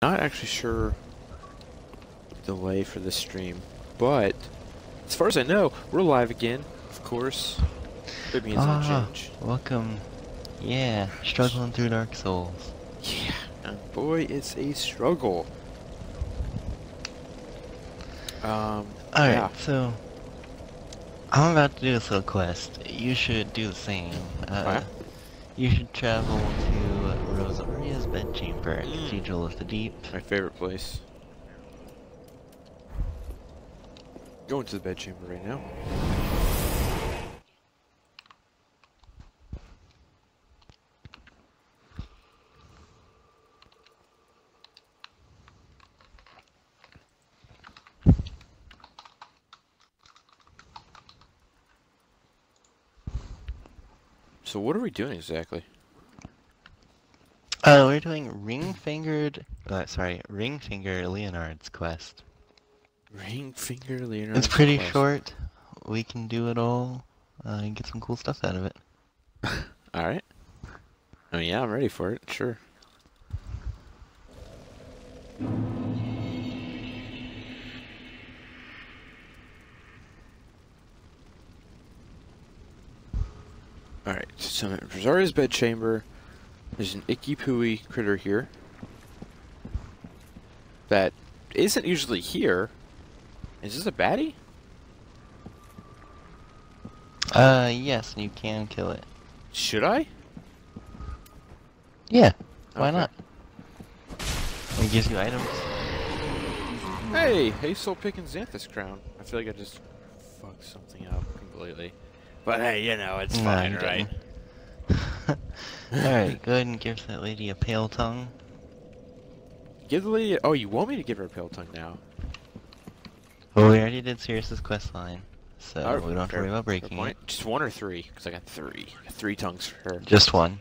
Not actually sure the delay for the stream, but as far as I know, we're live again, of course. It means no change. Welcome. Yeah, struggling through Dark Souls. Yeah, and boy, it's a struggle. Alright, yeah. so I'm about to do this little quest. You should do the same. You should travel to Rosaria's bedchamber, Cathedral of the Deep. My favorite place. Going to the bedchamber right now. So what are we doing exactly? We're doing Ringfinger Leonard's quest. Ringfinger Leonard's It's pretty quest. short. We can do it all and get some cool stuff out of it. Alright. I mean, yeah, I'm ready for it, sure. Alright, so I'm at Rosaria's bedchamber. There's an icky pooey critter here that isn't usually here. Is this a baddie? Yes, you can kill it. Should I? Yeah, why Okay. not? It gives you items. Hey, Hazel picking Xanthus crown. I feel like I just fucked something up completely. But hey, you know, it's fine, right? Alright, go ahead and give that lady a pale tongue. Give the lady. Oh, you want me to give her a pale tongue now? Well, we already did Sirius's quest line, so Oh, we don't have to worry about breaking it. Just one or three? Because I got three. I got 3 tongues for her. Just one.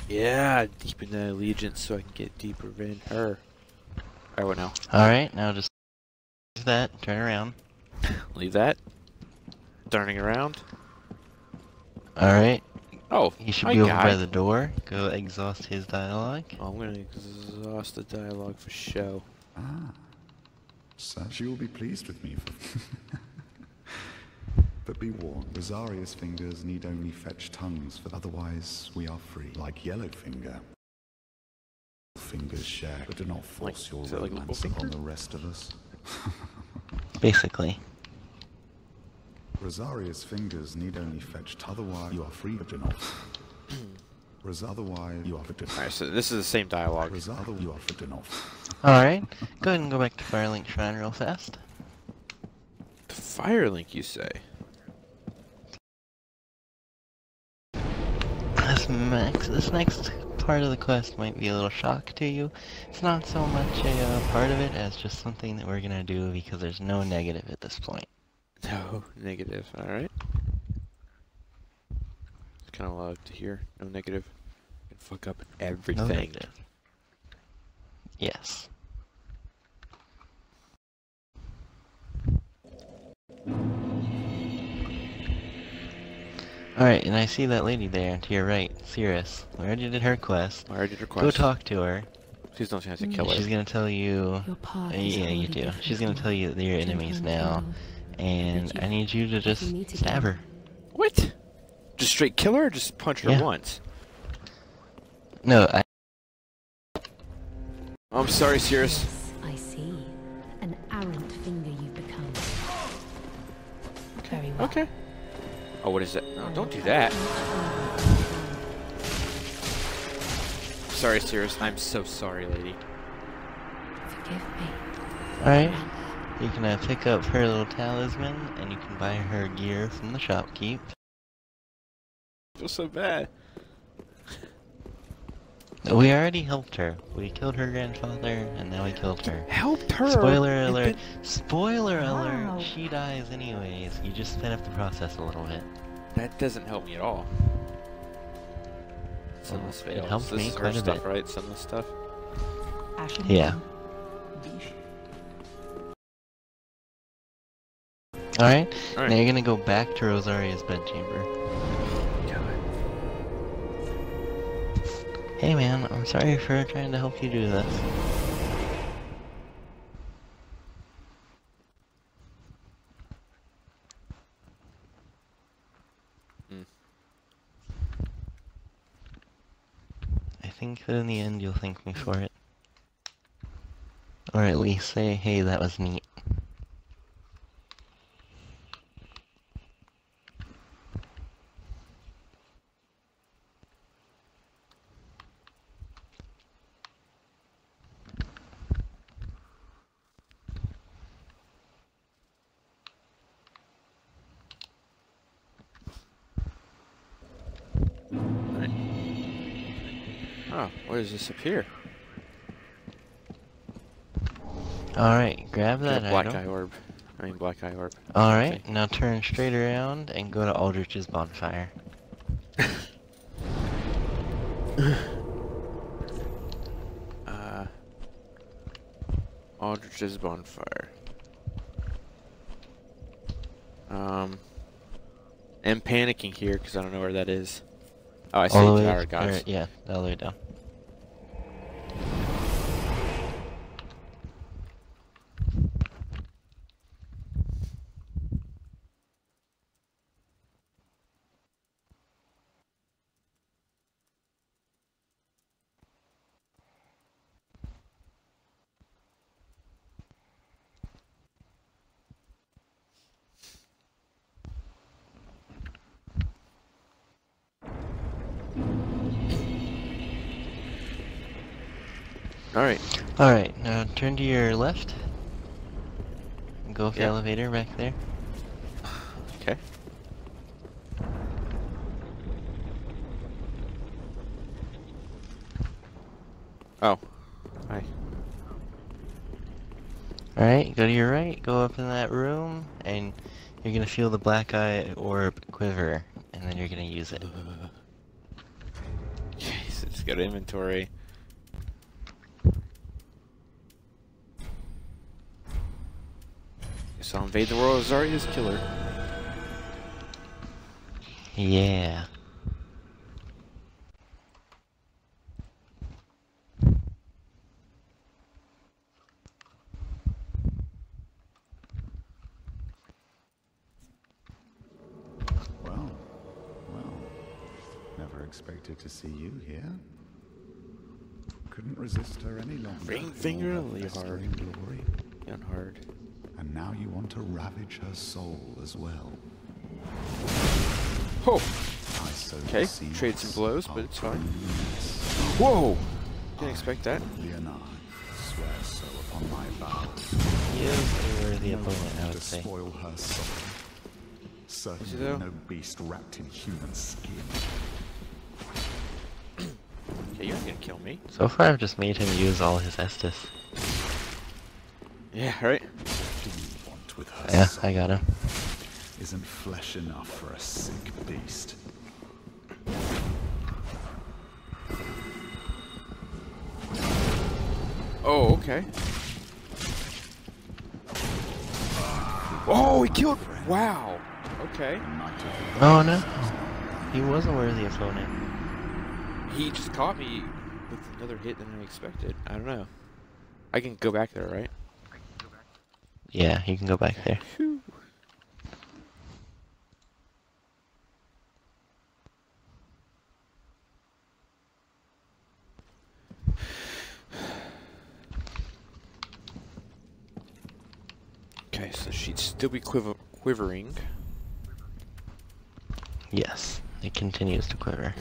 Yeah, deepen the allegiance so I can get deeper in her. Alright, what now? Alright, now just use that, turn around. Leave that. Turning around. Alright, Oh, he should hi, be over guy. by the door. Go exhaust his dialogue. Oh, I'm gonna exhaust the dialogue for show. Ah, so she will be pleased with me. But be warned, Rosaria's fingers need only fetch tongues, for otherwise we are free. Like Yellowfinger. Fingers share, but do not force your romance upon the rest of us. Basically. Rosaria's fingers need only fetch, otherwise you are free, but do not. Otherwise you are for Alright, so this is the same dialogue. Otherwise you are for do not. Alright, go ahead and go back to Firelink Shrine real fast. Firelink, you say? This next part of the quest might be a little shock to you. It's not so much a part of it as just something that we're gonna do because there's no negative at this point. No, negative, alright. It's kind of loud to hear. No negative. You can fuck up everything. No negative. Yes. Alright, and I see that lady there to your right, Cirrus. We already did her quest. I already did her quest. Go talk to her. Please don't have to kill her. She's gonna tell you... yeah, you do. She's gonna tell you that you're enemies now. And I need you to just stab her. What? Just straight kill her or just punch her once? No, I'm sorry, Cirrus. I see. An arrant finger you've become. Very well. Okay. Oh, what is that? No, don't do that. Sorry, Cirrus. I'm so sorry, lady. Forgive me. alright. You can pick up her little talisman, and you can buy her gear from the shopkeep. I feel so bad. We already helped her. We killed her grandfather, and now we killed her. Helped her. Spoiler alert! Spoiler alert! She dies anyways. You just sped up the process a little bit. That doesn't help me at all. Sunless It Veils. helps This me is her quite a stuff, bit. right? Sunless stuff. Yeah. Alright, now you're gonna go back to Rosaria's bedchamber. Hey man, I'm sorry for trying to help you do this. I think that in the end you'll thank me for it. Or at least say, hey, that was neat. Oh, what is this up here? Alright, grab that black item. eye orb. I mean black eye orb. Alright, Okay. now turn straight around and go to Aldrich's bonfire. Aldrich's bonfire. I'm panicking here because I don't know where that is. Oh, I see the tower, guys. Yeah, all the way down. Alright, now turn to your left. And go with the elevator back there. Okay. Oh. Hi. Alright, go to your right, go up in that room, and you're gonna feel the black eye orb quiver, and then you're gonna use it. Jeez, it's got inventory. Guess I'll invade the world as Zarya's killer. Yeah. Well, never expected to see you here. Couldn't resist her any longer. Ring finger All her hard. festering glory. Down hard. And now you want to ravage her soul as well. Oh! I so Okay, trade some blows, but it's fine. Whoa! Didn't expect that. Leonard, swear so upon my vows. He is a worthy opponent, I would To say. spoil her soul. Certainly though? no beast wrapped in human skin. Okay, you're not gonna kill me. So far I've just made him use all his Estus. Yeah, right? What do you want with her Yeah, soul? I got him. Isn't flesh enough for a sick beast? Oh, okay. Oh, he killed. Wow. Okay. Oh no! He was a worthy opponent. He just caught me with another hit than I expected. I don't know. I can go back there, right? Yeah, you can go back there. Whew. Okay, so she'd still be quivering. Yes, it continues to quiver.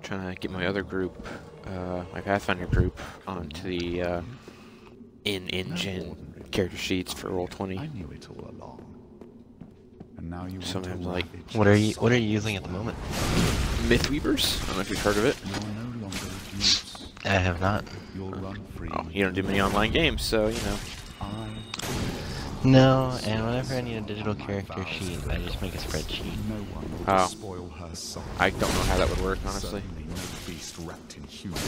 Trying to get my other group, my Pathfinder group, onto the in-engine character sheets for Roll20. I knew it all along. And now you Sometimes, want to like, ravage What her are you soul. using at the moment? Mythweavers? I don't know if you've heard of it. You are no longer of use. I have not. You'll run free. Oh, you don't do many online games, so, you know. I No, and whenever I need a digital character sheet, I just make a spreadsheet. No one will Oh. spoil her soul. I don't know how that would work, honestly. Certainly no beast wrapped in human.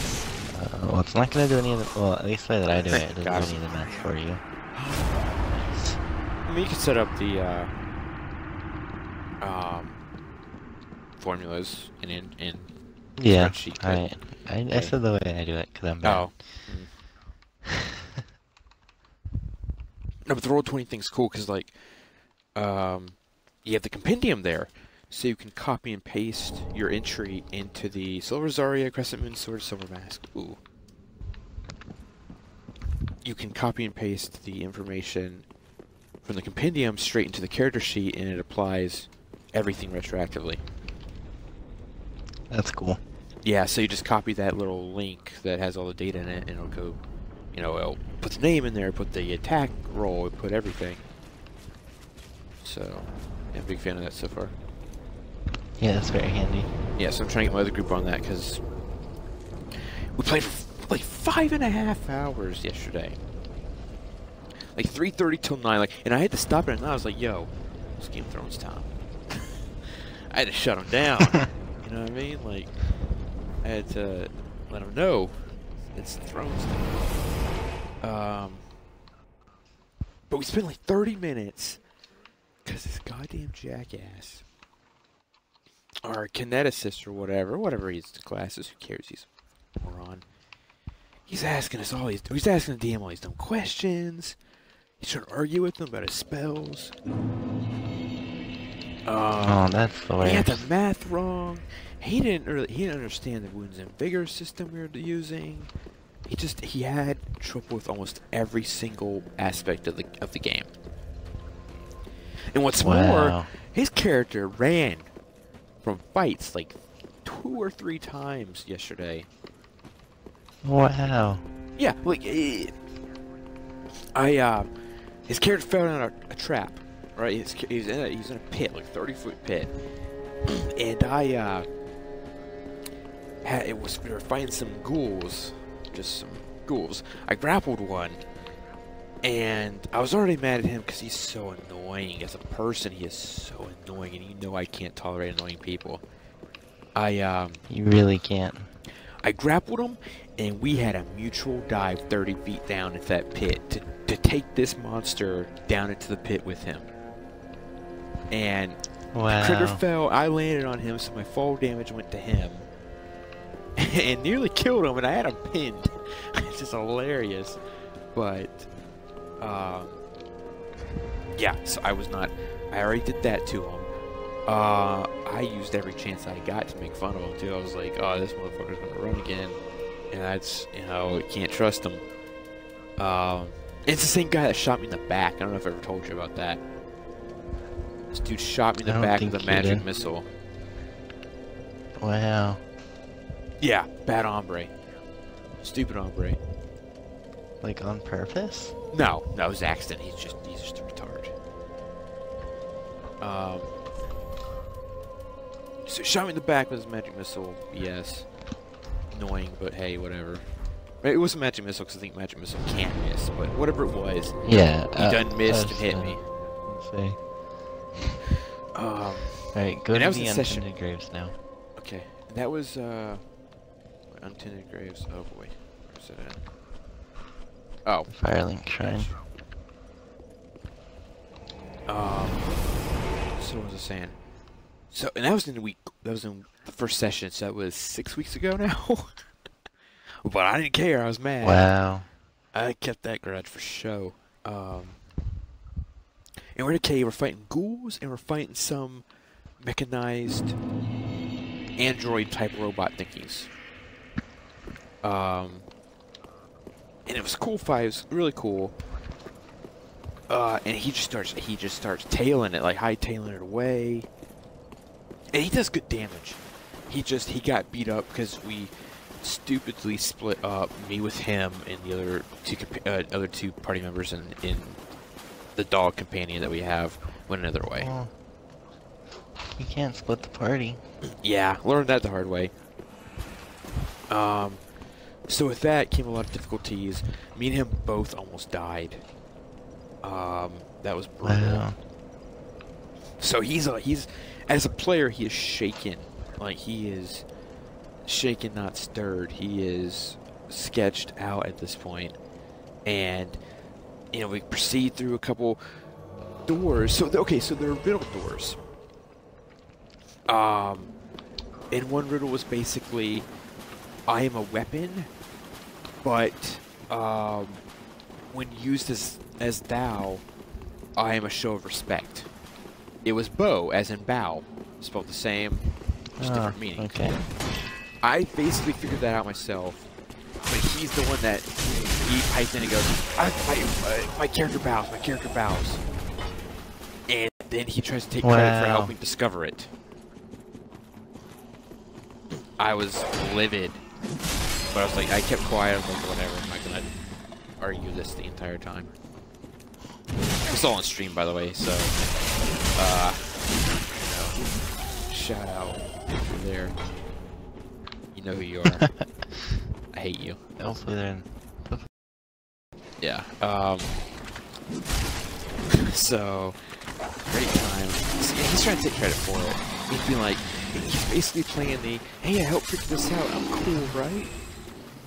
Well, it's not gonna do any of the. Well, at least the way that I do it, it doesn't do Got it. any of the math for you. I mean, you can set up the formulas in Yeah, spreadsheet. But, I said the way I do it because I'm bad. oh. No, but the Roll20 thing's cool because, like, you have the compendium there, so you can copy and paste your entry into the Silver Zarya, Crescent Moon Sword, Silver Mask. Ooh. You can copy and paste the information from the compendium straight into the character sheet, and it applies everything retroactively. That's cool. Yeah, so you just copy that little link that has all the data in it, and it'll go, you know, it'll put the name in there, put the attack roll, put everything. So, yeah, I'm a big fan of that so far. Yeah, that's very handy. Yeah, so I'm trying to get my other group on that, because we played for like 5.5 hours yesterday. Like 3:30 till 9, like, and I had to stop it, and I was like, yo, it's Game of Thrones time. I had to shut them down. You know what I mean? Like, I had to let them know it's Thrones time. But we spent like 30 minutes because this goddamn jackass, or kineticist or whatever his class is, who cares? He's a moron. He's asking us all these. He's asking the DM all these dumb questions. He's trying to argue with them about his spells. Oh, that's the He had worst. the math wrong. He didn't understand the wounds and vigor system we were using. He had trouble with almost every single aspect of the game. And what's more, his character ran from fights like 2 or 3 times yesterday. Wow. Yeah, like his character fell down a trap, right? He's in a pit, like 30-foot pit, and we were fighting some ghouls, just some ghouls. I grappled one, and I was already mad at him because he's so annoying as a person. He is so annoying, and you know I can't tolerate annoying people. You really can't. I grappled him, and we had a mutual dive 30 feet down into that pit to take this monster down into the pit with him. And Wow. the critter fell, I landed on him, so my fall damage went to him. And nearly killed him, and I had him pinned. It's just hilarious. But, yeah, so I already did that to him. I used every chance I got to make fun of him, too. I was like, oh, this motherfucker's gonna run again. And that's, you know, can't trust him. It's the same guy that shot me in the back. I don't know if I ever told you about that. This dude shot me in the back with a magic missile. Wow. Yeah, bad hombre. Stupid hombre. Like on purpose? No, it was accident. He's just a retard. So he shot me in the back with his magic missile. Yes. Annoying, but hey, whatever. It was a magic missile because I think magic missile can't miss, but whatever it was, Yeah. he done missed and hit me. Let's see. Alright, go and to that was the the session. Untended Graves now. Okay, and that was Untended Graves. Oh boy, where's it at? Oh, Firelink Shrine. So what was I saying? So, and that was in the first session, so that was 6 weeks ago now. But I didn't care, I was mad. Wow. I kept that grudge for show. And we're in a cave, we're fighting ghouls, and we're fighting some mechanized android-type robot thingies. And it was a cool fight, it was really cool. And he just starts tailing it, like high-tailing it away. And he does good damage. He got beat up because we stupidly split up, me with him and the other two party members in the dog companion that we have went another way. Well, you can't split the party. Yeah, learned that the hard way. So with that came a lot of difficulties. Me and him both almost died. That was brutal. Wow. So he's as a player, he is shaken. Like, he is shaken, not stirred. He is sketched out at this point. And, you know, we proceed through a couple doors. So, okay, so there are riddle doors. And one riddle was basically, I am a weapon, but when used as thou, I am a show of respect. It was bow, as in bow, spelled the same, just different meaning. Okay. I basically figured that out myself, but he's the one that he piped in and goes, my character bows, and then he tries to take credit for helping discover it. I was livid, but I was like, I kept quiet. I was like, whatever, I'm not gonna argue this the entire time. It's all on stream, by the way, so, you know, shout out over there. You know who you are. I hate you. Hopefully they're in... Yeah, so, great time. He's trying to take credit for it. He'd be like, he's basically playing the, hey, I helped figure this out, I'm cool, right?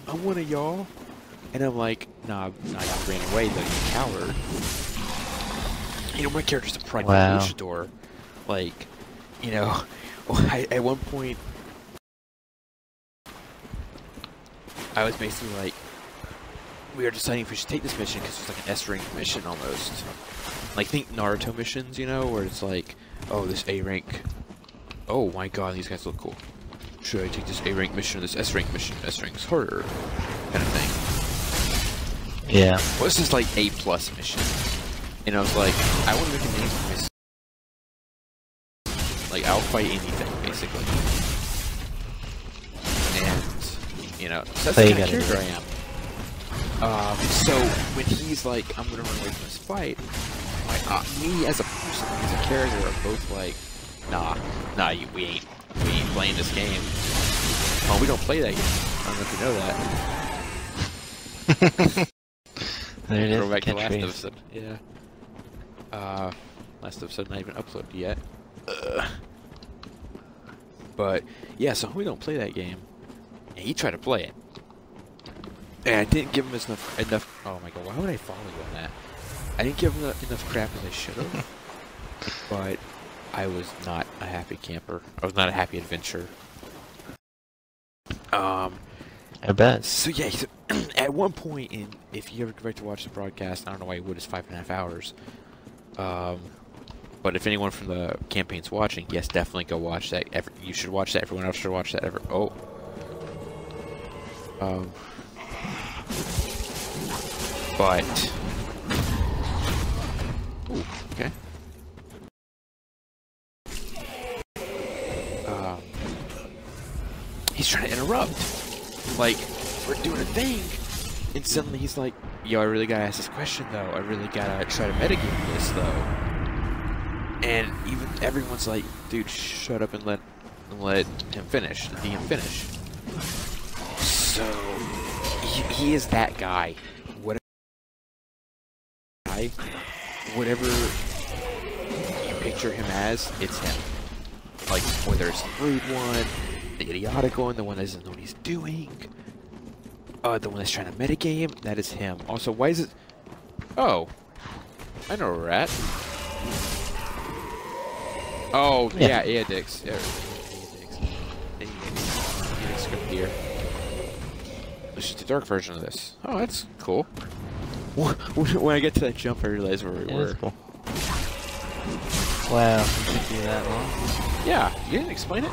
I'm one of y'all. And I'm like, nah, you ran away though, you coward. You know, my character's a prideful luchador. Like, you know, at one point, I was basically like, we were deciding if we should take this mission because it's like an S-rank mission almost. Like, think Naruto missions, you know, where it's like, oh, this A-rank, oh my god, these guys look cool. Should I take this A-rank mission or this S-rank mission? S-rank's harder, kind of thing. Yeah. Well, this is like A+ mission. And I was like, I want to make a name for myself. Like, I'll fight anything, basically. And, you know, so that's the kind of character I am. So when he's like, I'm gonna run away from this fight, me as a person, as a character, are both like, nah, we ain't playing this game. Oh, we don't play that game. I don't know if you know that. There it is. Go back to last episode. Yeah. Last episode not even uploaded yet. But yeah, so we don't play that game, and he tried to play it. And I didn't give him enough. Oh my god, why would I follow you on that? I didn't give him enough crap as I should have. But I was not a happy camper. I was not a happy adventurer. I bet. So yeah, so at one point, if you ever go back to watch the broadcast, I don't know why you would. It's 5.5 hours. But if anyone from the campaign's watching, yes, definitely go watch that. You should watch that. Everyone else should watch that. But ooh, okay. He's trying to interrupt. Like, we're doing a thing, and suddenly he's like, "Yo, I really gotta ask this question though. I really gotta try to metagame this though." And even everyone's like, "Dude, shut up and let him finish. The DM finish." So he is that guy. Whatever you picture him as, it's him. Like, whether it's the rude one, the idiotic one, the one that doesn't know what he's doing, the one that's trying to metagame, that is him. Also, why is it... Oh. I know where we're at. Oh, yeah, Aedix. Aedix script here. It's just a dark version of this. Oh, that's cool. When I get to that jump, I realize where we were. Cool. Wow, it took you that long? Yeah, you didn't explain it?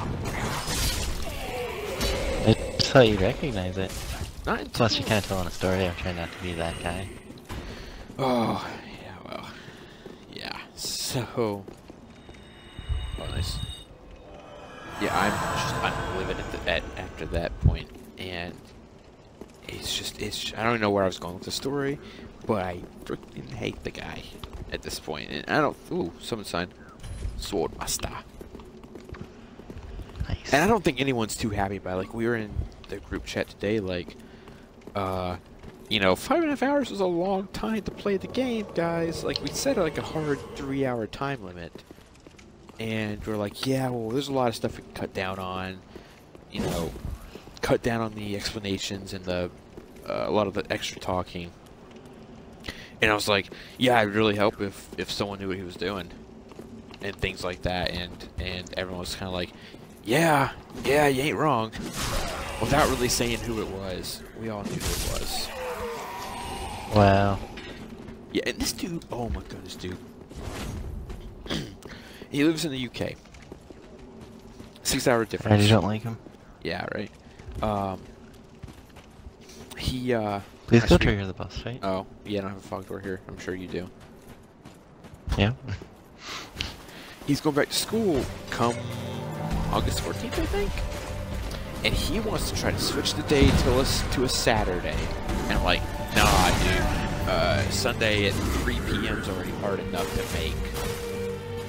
I just thought you'd recognize it. Not until... Plus, you're kind of telling a story. I'm trying not to be that guy. Oh, yeah, well. Yeah, so... Oh, nice. Yeah, I'm livid after that point, and... It's just, I don't know where I was going with the story, but I freaking hate the guy at this point. And I don't, ooh, someone signed Swordmaster. Nice. And I don't think anyone's too happy about it. Like, we were in the group chat today, like, you know, 5.5 hours was a long time to play the game, guys. Like, we set like a hard 3-hour time limit. And we're like, yeah, well, there's a lot of stuff we can cut down on. You know, cut down on the explanations and the a lot of the extra talking. And I was like, yeah, it'd really help if someone knew what he was doing. And things like that. And everyone was kind of like, yeah, you ain't wrong. Without really saying who it was. We all knew who it was. Wow. Yeah, and this dude, oh my goodness, dude. He lives in the UK. 6-hour difference. Right, you don't like him? Yeah, right. Please go trigger the boss fight. Oh, yeah, I don't have a fog door here. I'm sure you do. Yeah. He's going back to school come August 14th, I think? And he wants to try to switch the day to a Saturday. And I'm like, nah, dude. Sunday at 3 p.m. is already hard enough to make.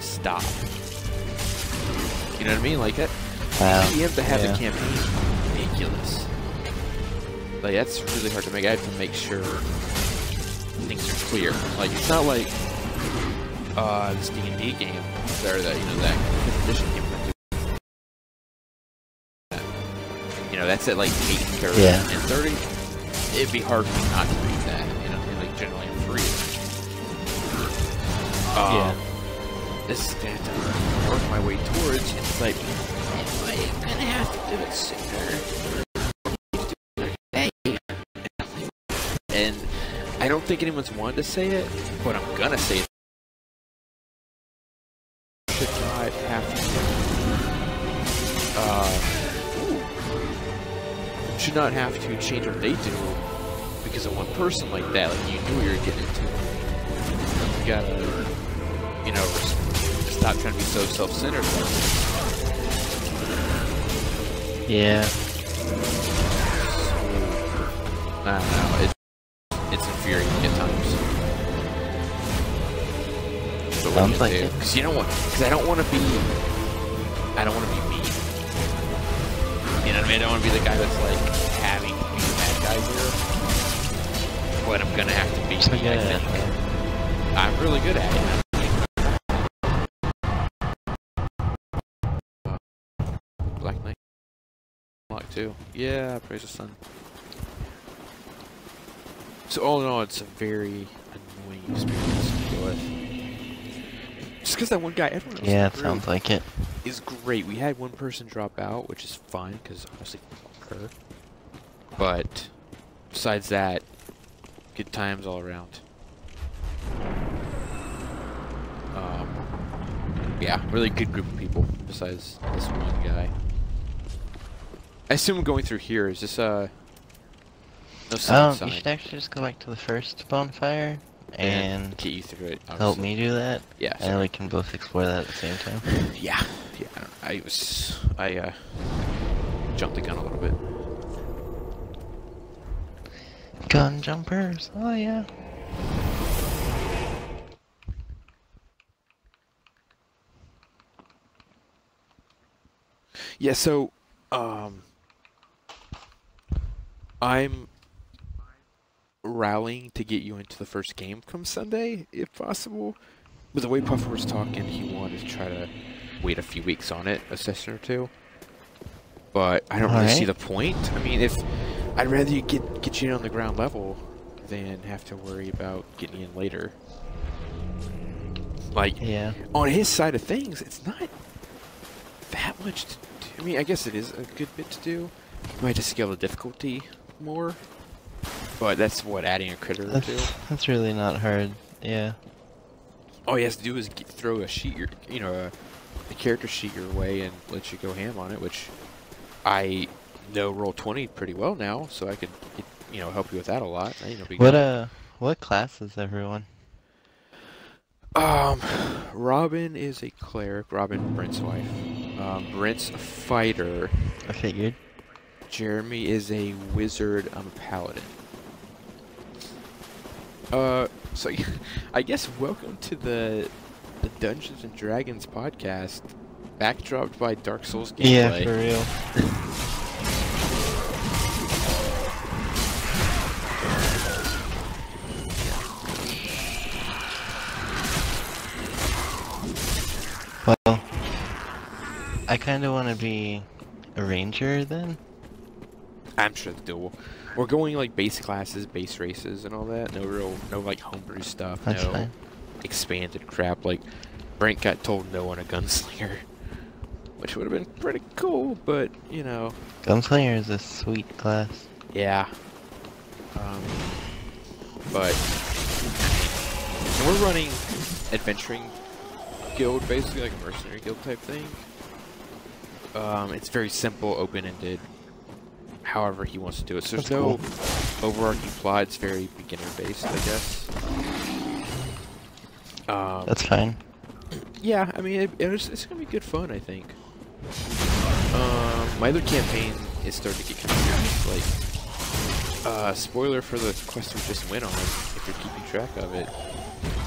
Stop. You know what I mean? Like, that 3 p.m. to have the campaign is ridiculous. Like, that's really hard to make. I have to make sure things are clear. Like, it's not like this D&D game, or that, you know, that 5th edition game. You know, that's at like 8 characters and 30. It'd be hard for me not to read that. You know, and like generally I'm free. This is gonna have to work my way towards. It's like, anyway, I'm gonna have to do it sooner. And I don't think anyone's wanted to say it, but I'm gonna say it. Should not have to. Should not have to change what they do because of one person like that. Like, you knew what you were getting into. You gotta, you know, stop trying to be so self-centered. Yeah. I don't know. It's infuriating at times. But Sounds like it. Because you don't want. Because I don't want to be. I don't want to be mean. You know what I mean? I don't want to be the guy that's like having to be the bad guy here. But I'm gonna have to be. So good at it. I'm really good at it. Black Knight. Lock 2. Yeah, praise the sun. So all in all, it's a very annoying experience to deal with. Just because that one guy, everyone else yeah, it sounds like it. Is great. We had one person drop out, which is fine because obviously her. But besides that, good times all around. Yeah, really good group of people. Besides this one guy. I assume going through here is this no sign. You should actually just go back to the first bonfire and get you through it. Obviously. Help me do that. Yeah, and we can both explore that at the same time. Yeah. I jumped the gun a little bit. Gun jumpers. Oh yeah. Yeah. So, I'm rallying to get you into the first game come Sunday, if possible. But the way Puffer was talking, he wanted to try to wait a few weeks on it, a session or two. But I don't really see the point. I mean, if I'd rather you get you in on the ground level than have to worry about getting in later. Like, on his side of things, it's not that much to do. I mean, I guess it is a good bit to do. You might just scale the difficulty more. But that's what, adding a critter or two? That's really not hard, yeah. All he has to do is throw a sheet, a character sheet your way and let you go ham on it, which I know Roll20 pretty well now, so I could, help you with that a lot. That ain't no big deal. What class is everyone? Robin is a cleric. Robin, Brent's wife. Brent's a fighter. I figured. Jeremy is a wizard. I'm a paladin. So I guess welcome to the Dungeons and Dragons podcast, backdropped by Dark Souls gameplay. Yeah, for real. I kind of want to be a ranger then. I'm sure the dual. We're going like base classes, base races, and all that. No like homebrew stuff. That's no fine. expanded crap. Like Brent got told no on a gunslinger, which would have been pretty cool, but you know. Gunslinger is a sweet class. Yeah. But so we're running adventuring guild, basically like a mercenary guild type thing. It's very simple, open-ended. However he wants to do it. So there's no overarching plot. It's very beginner-based, I guess. That's fine. Yeah, I mean, it's gonna be good fun, I think. My other campaign is starting to get kind of like, spoiler for the quest we just went on, if you're keeping track of it.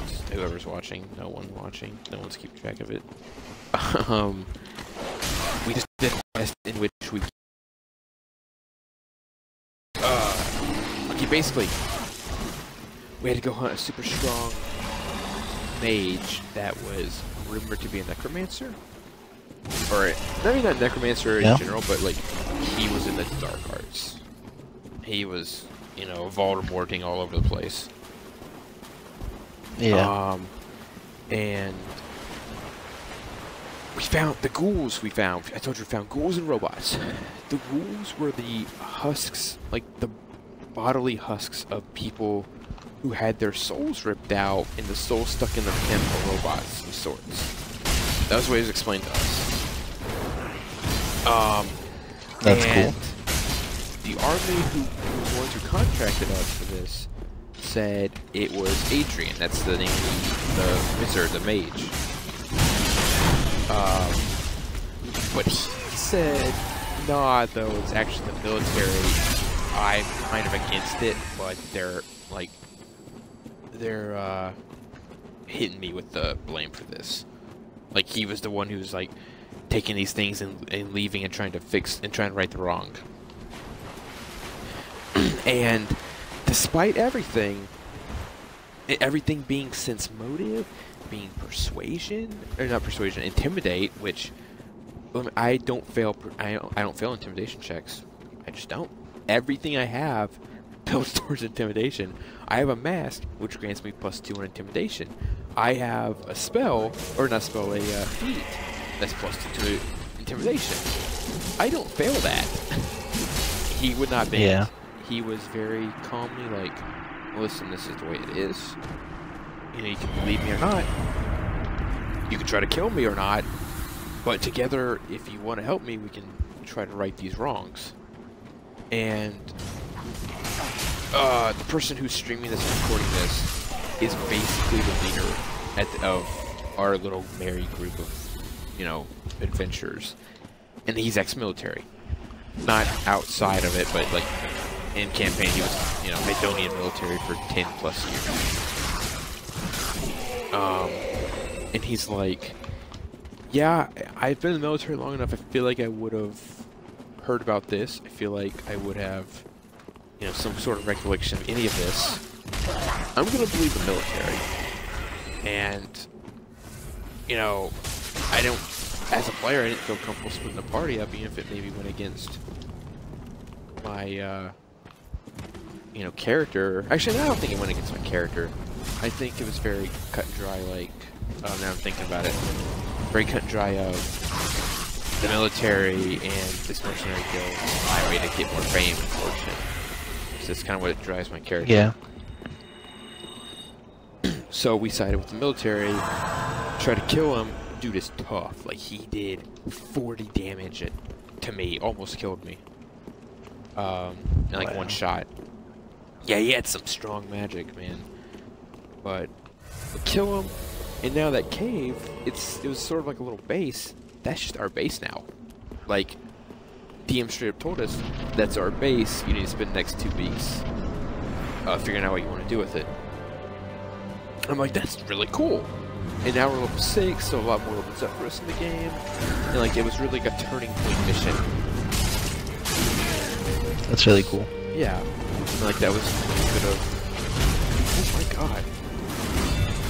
Just whoever's watching, no one's keeping track of it. We just did a quest in which we okay, basically, we had to go hunt a super strong mage that was rumored to be a necromancer. Or, not even a necromancer in general, but like, he was in the dark arts. He was, you know, Voldemorting all over the place. Yeah. And we found the ghouls. I told you we found ghouls and robots. The ghouls were the husks, like the bodily husks of people who had their souls ripped out and the souls stuck in the mechanical robots of sorts. That was what it was explained to us. That's cool. The army who was the ones who contracted us for this said it was Adrian. That's the name of the wizard, the mage. But he said, nah, though, it's actually the military. I'm kind of against it, but they're hitting me with the blame for this. Like, he was the one who's, like, taking these things and leaving and trying to fix and trying to right the wrong. And despite everything being sense motive, being persuasion, or not persuasion, intimidate, which I don't fail intimidation checks. I just don't. Everything I have builds towards intimidation. I have a mask, which grants me +2 on intimidation. I have a spell, or not spell, a feat, that's +2 to intimidation. I don't fail that. He would not be. Yeah. He was very calmly like, listen, this is the way it is. You know, you can believe me or not. You can try to kill me or not. But together, if you want to help me, we can try to right these wrongs. And the person who's streaming this and recording this is basically the leader of our little merry group of, you know, adventurers. And he's ex-military. Not outside of it, but like in campaign he was, you know, Macedonian military for 10+ years. And he's like, yeah, I've been in the military long enough, I feel like I would have heard about this. I feel like I would have, you know, some sort of recollection of any of this. I'm gonna believe the military. And, you know, I don't, as a player, I didn't feel comfortable splitting the party up, even if it maybe went against my, you know, character. Actually, I don't think it went against my character. I think it was very cut and dry, like, now I'm thinking about it. Very cut and dry of the military and this mercenary guild is my way to get more fame and fortune. So that's kind of what drives my character. Yeah. So we sided with the military, tried to kill him. Dude is tough. Like, he did 40 damage to me, almost killed me. In like one shot. Yeah, he had some strong magic, man. But we kill him, and now that cave, it was sort of like a little base. That's just our base now. Like, DM straight up told us, that's our base. You need to spend the next 2 weeks figuring out what you want to do with it. I'm like, that's really cool. And now we're level 6, so a lot more opens up for us in the game. And like, it was really like a turning point mission. That's really cool. Yeah. And like, that was a bit of, oh my god.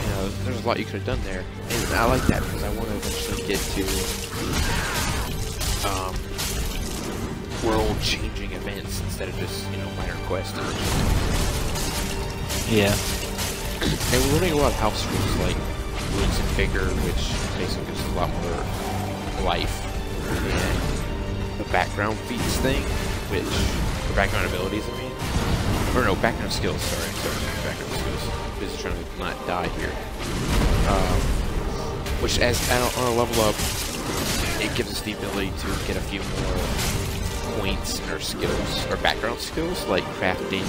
You know, there's a lot you could have done there. And I like that because I want to eventually get to events instead of just, you know, minor quests. Yeah. And we're learning a lot of house rules, like Woods and Vigor, which basically gives us a lot more life. And the background feats thing, which, the background abilities, I mean. Or no, background skills, sorry, background skills. Busy trying to not die here. Which, as on a level up, it gives us the ability to get a few more points in our skills, or background skills, like crafting,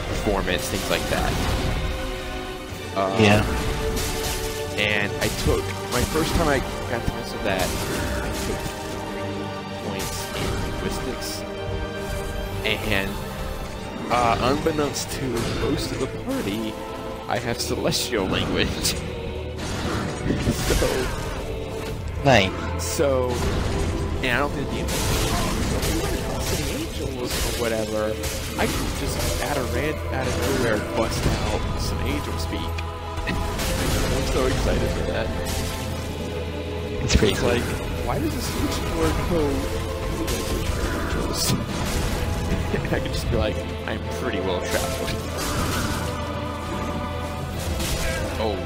performance, things like that. Yeah. And I took, my first time I got the mess of that, I took 3 points in linguistics. And, unbeknownst to most of the party, I have celestial language. So... Nice. So, and I don't think the angels or whatever, I can just out of nowhere bust out some angel speak. I'm so excited for that. It's pretty cool. Like, why does this switchboard go angels? And I can just be like, I'm pretty well traveled. Oh.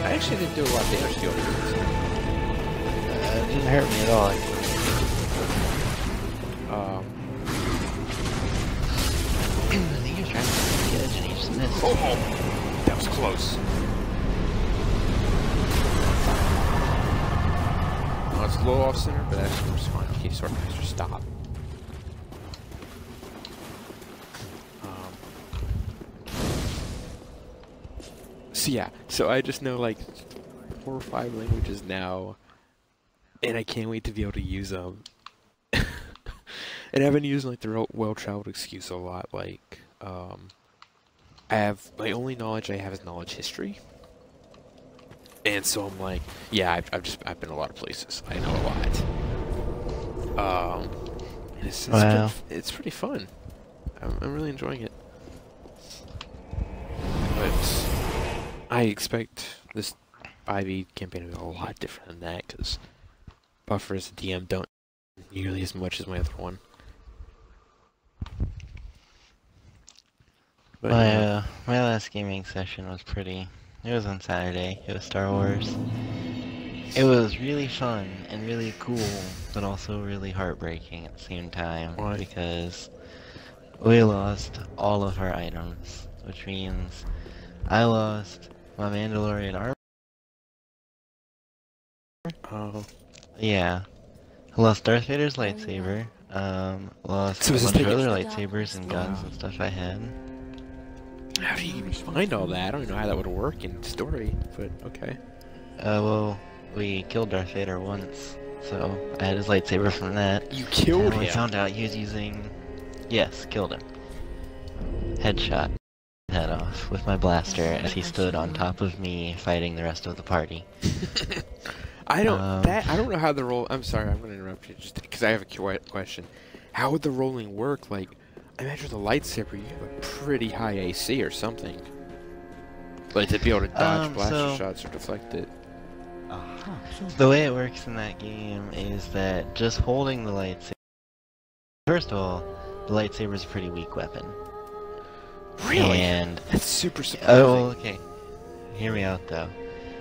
I actually didn't do a lot of damage to the other guys. It didn't hurt me at all. I think he was trying to get the edge and he just missed. Oh! That was close. Oh, it's low off center, but that's just fine. Okay, Sword Master, stop. So yeah, so I just know like 4 or 5 languages now, and I can't wait to be able to use them. And I've been using like the well-traveled excuse a lot. Like, I have my only knowledge I have is knowledge history, and so I'm like, yeah, I've been a lot of places. I know a lot. And it's pretty fun. I'm really enjoying it. But I expect this 5e campaign to be a lot different than that, because buffers and DM don't nearly as much as my other one. But, my last gaming session was it was on Saturday. It was Star Wars. It was really fun and really cool, but also really heartbreaking at the same time. Why? Because we lost all of our items, which means I lost my Mandalorian armor. oh. Yeah. I lost Darth Vader's lightsaber. Lost So a is this bunch of thing- other lightsabers and guns and stuff I had. How do you even find all that? I don't even know how that would work in story, but okay. Well, we killed Darth Vader once, so I had his lightsaber from that. You killed And we him? found out he was using... Yes, killed him. Headshot. Head off with my blaster as he stood on top of me fighting the rest of the party. I don't know how the roll. I'm sorry, I'm gonna interrupt you just because I have a question. How would the rolling work? Like, I imagine the lightsaber, you have a pretty high AC or something. Like to be able to dodge blaster shots or deflect it. The way it works in that game is that just holding the lightsaber... First of all, the lightsaber is a pretty weak weapon. Really? And... That's super surprising. Oh, okay. Hear me out though.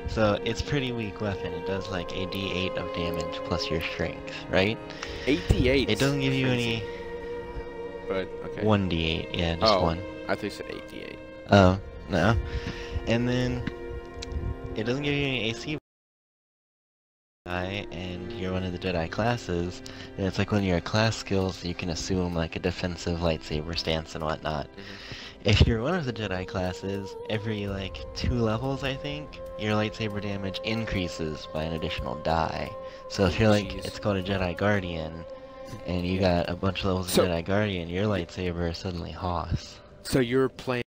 So, it's pretty weak weapon. It does like a d8 of damage plus your strength, right? 8d8. It doesn't give you any... But, okay. 1d8, yeah, just one. I thought you said 8d8. Oh, no. And then... It doesn't give you any AC... And you're one of the Jedi classes, and it's like one of your class skills, you can assume like a defensive lightsaber stance and whatnot. If you're one of the Jedi classes, every like 2 levels I think, your lightsaber damage increases by an additional die. So if you're like, it's called a Jedi Guardian, and you got a bunch of levels of Jedi Guardian, your lightsaber is suddenly Hoss. So you're playing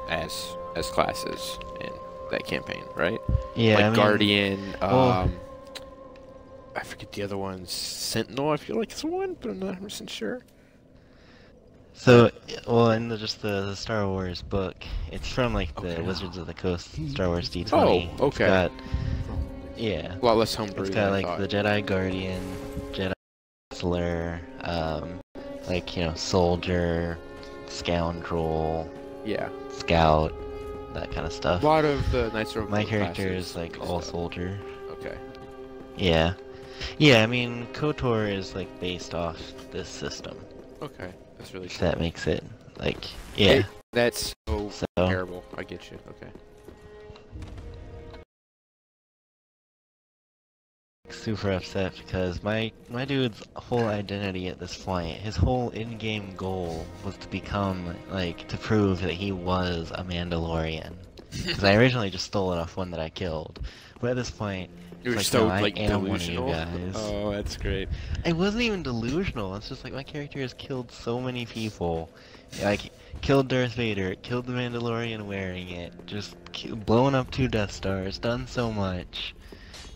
as classes in that campaign, right? Yeah, like I mean, Guardian, well, I forget the other one's Sentinel, I feel like it's one, but I'm not 100% sure. So, well, in just the Star Wars book, it's from like the Wizards of the Coast Star Wars D20. Oh, okay. Yeah. A lot less homebrew. It's than got I like thought. the Jedi Guardian, Jedi Counselor, like, you know, Soldier, Scoundrel, Yeah. Scout, that kind of stuff. A lot of the Knights of My Old character classes is like mixed all up. Soldier. Okay. Yeah. Yeah, I mean, KOTOR is like based off this system. Okay. That's really If cool. that makes it, like, yeah. That's so So, terrible. I get you. Okay. super upset because my dude's whole identity at this point, his whole in-game goal was to become, like, to prove that he was a Mandalorian. Because I originally just stole it off one that I killed. But at this point, You're it's like, so no, I like am delusional. one of you guys. Oh, that's great. I wasn't even delusional, it's just like my character has killed so many people. Like, killed Darth Vader, killed the Mandalorian wearing it, just blown up 2 Death Stars, done so much.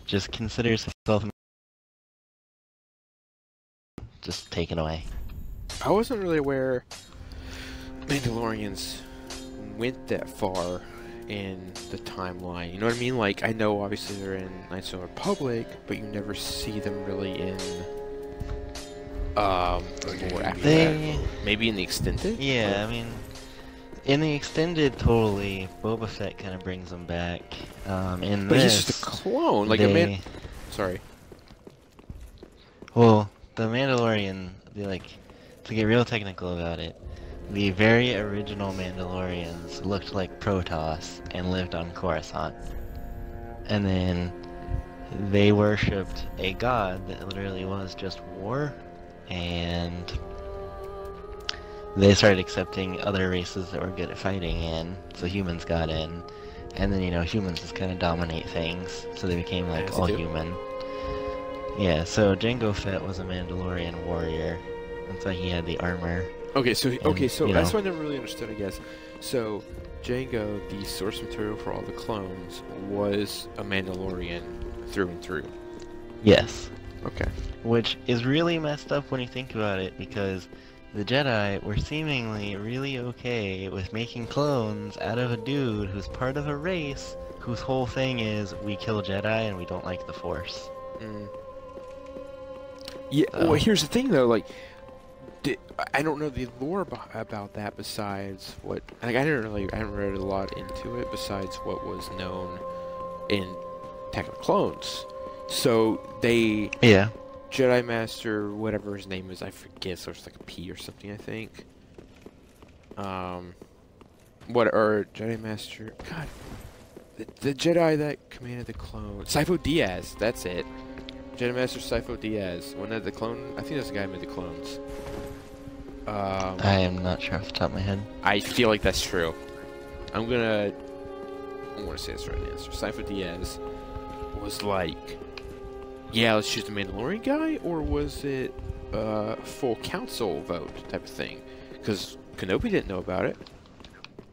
Just considers himself just taken away. I wasn't really aware Mandalorians went that far in the timeline. You know what I mean? Like, I know obviously they're in Knights of the Republic, but you never see them really in more after that. Maybe in the extended? Yeah, I mean, in the extended, totally, Boba Fett kind of brings them back. In But this, he's just a clone. Like they, Sorry. well, the Mandalorian, to get real technical about it, the very original Mandalorians looked like Protoss and lived on Coruscant. And then they worshipped a god that literally was just war, and they started accepting other races that were good at fighting in, so humans got in. And then, you know, humans just kind of dominate things, so they became like As all they do. human. Yeah, so Jango Fett was a Mandalorian warrior. That's why he had the armor. Okay, so you that's know. what I never really understood, I guess. So Jango, the source material for all the clones, was a Mandalorian through and through. Yes. Okay. Which is really messed up when you think about it, because the Jedi were seemingly really okay with making clones out of a dude who's part of a race whose whole thing is, we kill Jedi and we don't like the Force. Mm. Yeah. Well, here's the thing, though. Like, I don't know the lore about that besides what. Like, I haven't read a lot into it besides what was known in Attack of the Clones. So they. Yeah. Jedi Master, whatever his name is, I forget. So it's like a P or something, I think. Or Jedi Master? God, the Jedi that commanded the clone, Sifo Dyas. That's it. Jedi Master Sifo Dyas. Wasn't that the clone? I think that's the guy who made the clones. I am not sure off the top of my head. I feel like that's true. I'm gonna say that's the right answer. Sifo Dyas was like, yeah, let's choose the Mandalorian guy, or was it full council vote type of thing? Because Kenobi didn't know about it.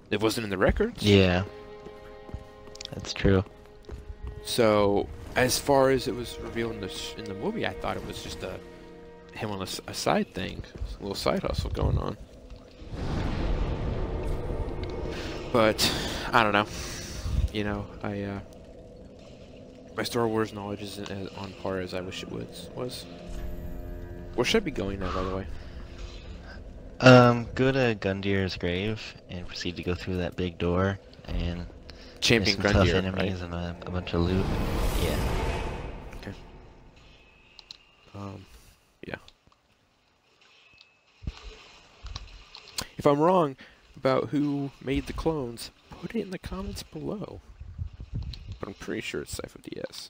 It wasn't in the records. Yeah. That's true. So, as far as it was revealed in the movie, I thought it was just him on a side thing, a little side hustle going on. But I don't know. You know, my Star Wars knowledge isn't as on par as I wish it was. Where should I be going now, by the way? Go to Gundir's grave and proceed to go through that big door and Champion there's some tough Gundir, enemies right? and a bunch of loot. Yeah. Okay. Yeah. If I'm wrong about who made the clones, put it in the comments below. But I'm pretty sure it's Sifo Dyas.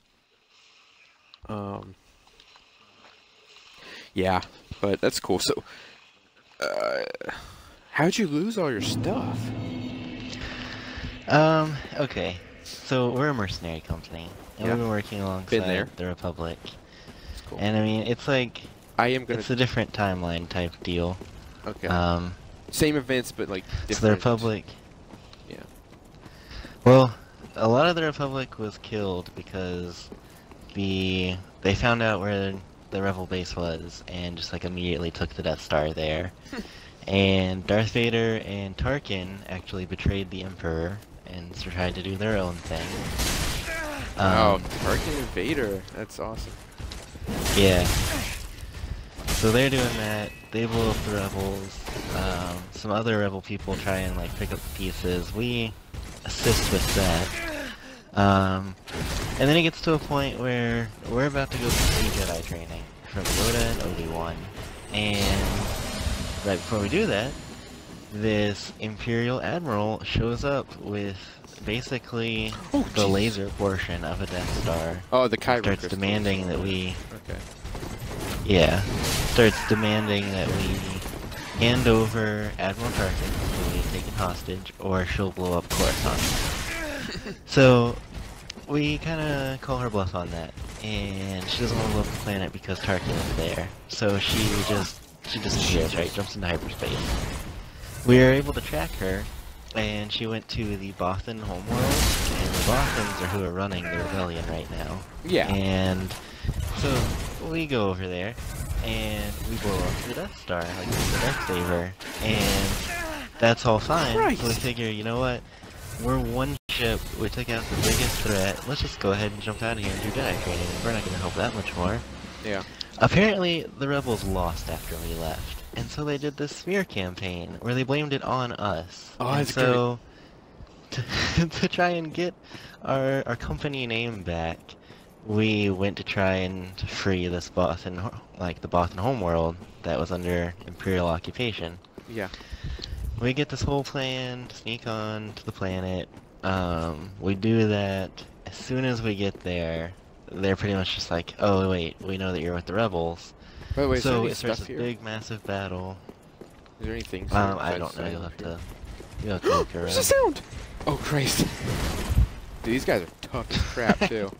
Yeah, but that's cool. So, how'd you lose all your stuff? Okay. So we're a mercenary company, and Yeah. we've been working alongside there. the Republic. That's cool. And I mean, it's like, I am gonna. it's a different timeline type deal. Okay. Um, Same events, but like different. so the Republic, Yeah. well, a lot of the Republic was killed because they found out where the Rebel base was and just like immediately took the Death Star there. And Darth Vader and Tarkin actually betrayed the Emperor and tried to do their own thing. Tarkin and Vader. That's awesome. Yeah. So they're doing that. They blow up the rebels. Some other rebel people try and like pick up the pieces. We assist with that. And then it gets to a point where we're about to go see Jedi training from Yoda and Obi-Wan. And right before we do that, this Imperial Admiral shows up with basically the laser portion of a Death Star. Oh, the Kyber starts crystals. demanding that we... Okay. Yeah. Starts demanding that we hand over Admiral Tarkin, who we've taken hostage, or she'll blow up Coruscant. So, we kinda call her bluff on that, and she doesn't want to blow up the planet because Tarkin is there. So she disappears, right? Jumps into hyperspace. We are able to track her, and she went to the Bothan homeworld, and the Bothans are who are running the rebellion right now. Yeah. And so we go over there, and we blow up the Death Star, like the Death Saber, and that's all fine. Christ. So we figure, you know what? We're one ship, we took out the biggest threat, let's just go ahead and jump out of here and do Jedi training. We're not going to help that much more. Yeah. Apparently, the rebels lost after we left, and so they did this smear campaign, where they blamed it on us. Oh, and that's so, to try and get our company name back, we went to try and free this Bothan, like the Bothan homeworld that was under Imperial occupation. Yeah. We get this whole plan to sneak on to the planet. We do that. As soon as we get there, they're pretty much just like, oh wait, we know that you're with the rebels. By the way, So is it there any starts stuff a here? big, massive battle. Is there anything? I don't know. You'll have to look around. What's the sound? Oh Christ! Dude, these guys are tough as crap too.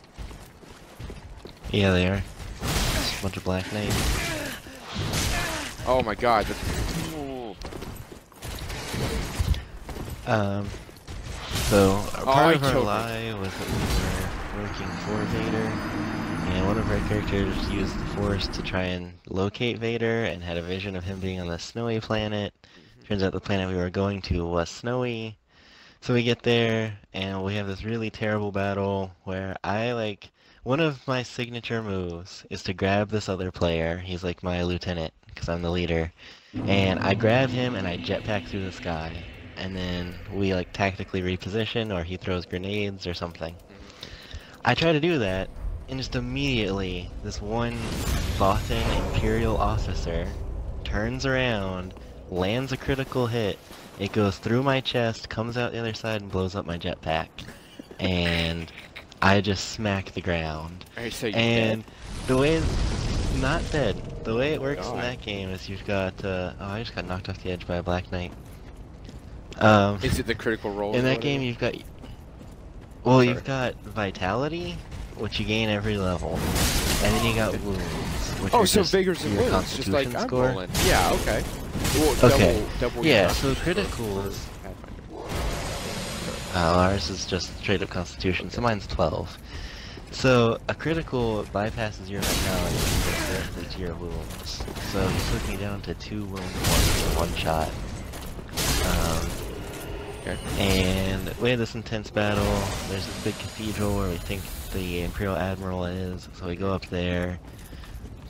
Yeah, they are. Just a bunch of black knights. Oh my God! So part of I our killed lie was that we were working for Vader, and one of our characters used the Force to try and locate Vader, and had a vision of him being on the snowy planet. Turns out the planet we were going to was snowy. So we get there, and we have this really terrible battle where one of my signature moves is to grab this other player. He's like my lieutenant, because I'm the leader. And I grab him and I jetpack through the sky. And then we like tactically reposition, or he throws grenades or something. I try to do that, and just immediately, this one Bothan Imperial officer turns around, lands a critical hit. It goes through my chest, comes out the other side, and blows up my jetpack. And I just smack the ground. Alright, so you're And dead? the way not dead. The way it works in God. that game is you've got oh, I just got knocked off the edge by a black knight. Is it the critical role? In that game you've got you've got vitality, which you gain every level. And then you got wounds, which Oh, are so just vigors and your wounds, just like constitution I'm score. rolling. Yeah, okay. Well, Okay. double Yeah, your so constitution criticals. for Pathfinder. Ours is just straight up constitution, so mine's 12. So a critical bypasses your vitality and goes directly to your wounds. So he took me down to 2 wound points in one shot. Okay. And we had this intense battle. There's this big cathedral where we think the Imperial Admiral is, so we go up there.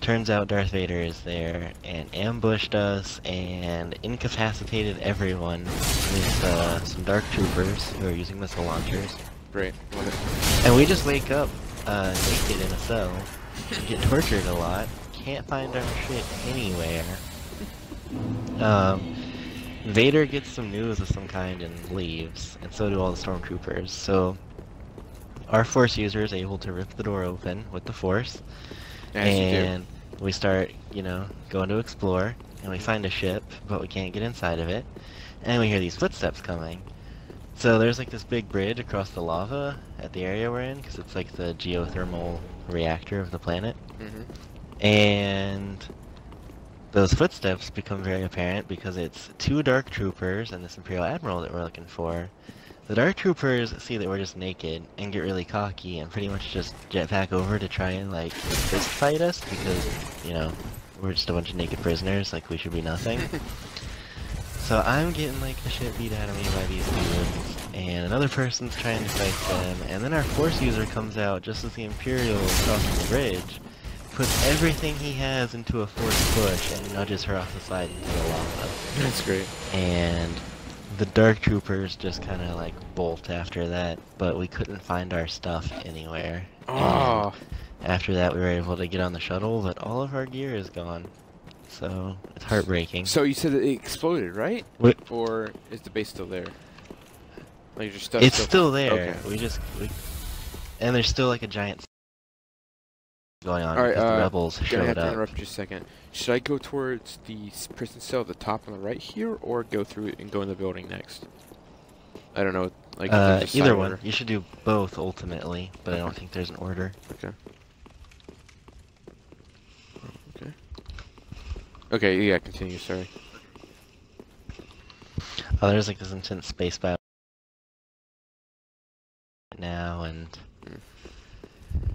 Turns out Darth Vader is there and ambushed us and incapacitated everyone with some dark troopers who are using missile launchers. Great. Love it. And we just wake up naked in a cell, get tortured a lot, can't find our shit anywhere. Vader gets some news of some kind and leaves, and so do all the stormtroopers. So our Force user is able to rip the door open with the Force, As you do. and we start, going to explore, and we find a ship, but we can't get inside of it, and we hear these footsteps coming. So there's like this big bridge across the lava at the area we're in, because it's like the geothermal reactor of the planet. And those footsteps become very apparent because it's 2 dark troopers and this Imperial Admiral that we're looking for. The dark troopers see that we're just naked and get really cocky and pretty much just jetpack over to try and like fist fight us because, we're just a bunch of naked prisoners, like we should be nothing. So I'm getting like the shit beat out of me by these dudes, and another person's trying to fight them, and then our force user comes out just as the Imperial is crossing the bridge, puts everything he has into a force push, and nudges her off the side into the lava. That's great. And the Dark Troopers just kind of like bolt after that, but we couldn't find our stuff anywhere. Oh. And after that we were able to get on the shuttle, but all of our gear is gone. So, it's heartbreaking. So you said that it exploded, right? What? Or is the base still there? Like your stuff It's still there. Okay. And there's still like a giant going on Alright, because the rebels gonna showed have to up. interrupt you a second. Should I go towards the prison cell at the top on the right here, or go through it and go in the building next? I don't know. Like if there's a Either side one. order. You should do both ultimately, but I don't think there's an order. Okay. Okay. Okay, yeah, continue, sorry. Oh, there's like this intense space battle now, and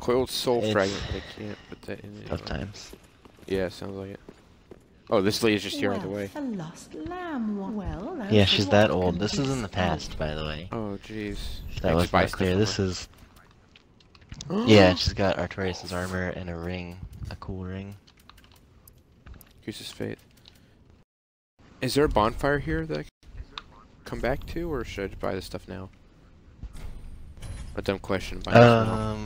Coiled soul It's fragment, I can't put that in it. tough times. Yeah, sounds like it. Oh, this lady's just here right the way. A lost lamb. Well, that's Yeah, she's that what old. can This be is in the said. past, by the way. Oh, jeez. If that was not clear. This is... Yeah, she's got Artorias' armor and a ring. A cool ring. Here's his fate. Is there a bonfire here that I can come back to, or should I just buy this stuff now? A dumb question. Buy this now.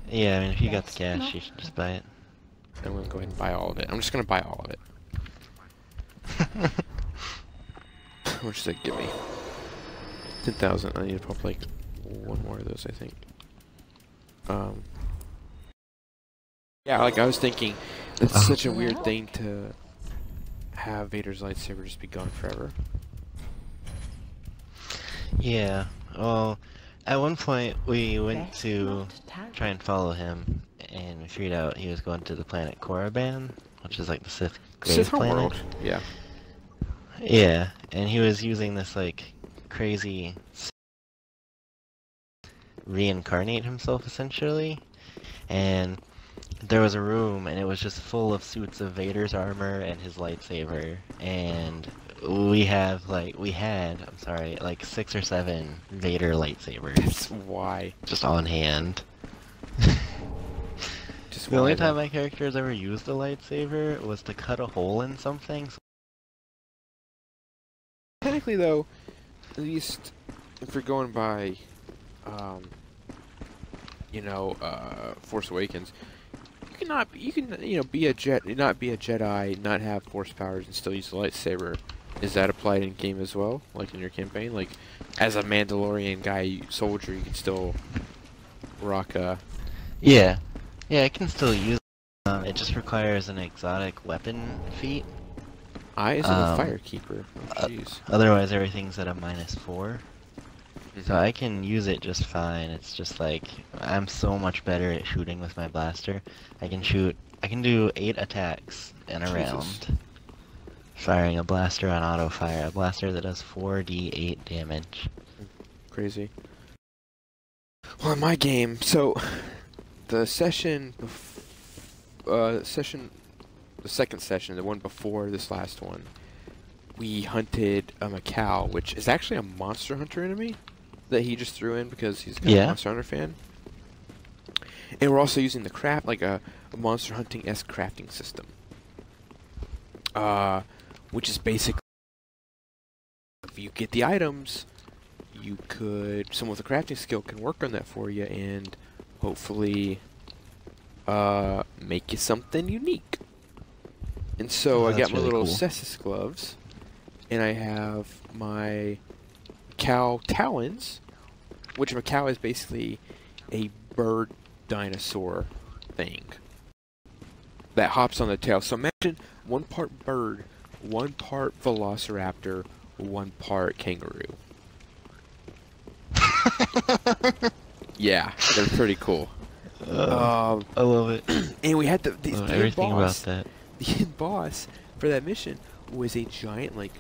Yeah, I mean, if you got the That's cash, not- you should just buy it. I'm gonna go ahead and buy all of it. I'm just gonna buy all of it. How much does that give me? 10,000. I need probably like one more of those, I think. Yeah, like I was thinking, it's such a weird thing to have Vader's lightsaber just be gone forever. Yeah, well, at one point we went Best to not tag. try and follow him, and we figured out he was going to the planet Korriban, which is like the Sith grave Sith planet. Homeworld. Yeah. Yeah, and he was using this like crazy reincarnate himself essentially, and there was a room and it was just full of suits of Vader's armor and his lightsaber, and we had like 6 or 7 Vader lightsabers That's why. just on hand. Just The only why time though. my character has ever used a lightsaber was to cut a hole in something. Technically, though, at least if you're going by, Force Awakens, you can be a not be a Jedi, not have Force powers, and still use the lightsaber. Is that applied in game as well, like in your campaign? Like, as a Mandalorian guy, soldier, you can still rock a. Yeah, I can still use it. It just requires an exotic weapon feat. Eyes of the Firekeeper. Oh, jeez. Otherwise, everything's at a -4. Mhm. So I can use it just fine. It's just like I'm so much better at shooting with my blaster. I can do 8 attacks in a Jesus. round. Firing a blaster on auto fire, a blaster that does 4d8 damage. Crazy. Well, in my game, so the second session, the one before this last one, we hunted a Macau, which is actually a Monster Hunter enemy that he just threw in because he's a Monster Hunter fan. And we're also using the craft, like a Monster Hunting-esque crafting system. Which is basically, if you get the items, someone with a crafting skill can work on that for you and hopefully make you something unique. And so I got my really little cool. Cessus gloves, and I have my Macau talons, which Macau is basically a bird dinosaur thing that hops on the tail. So imagine 1 part bird, 1 part velociraptor, 1 part kangaroo. Yeah, they're pretty cool. I love it. And we had the Everything boss. about that. The end boss for that mission was a giant, like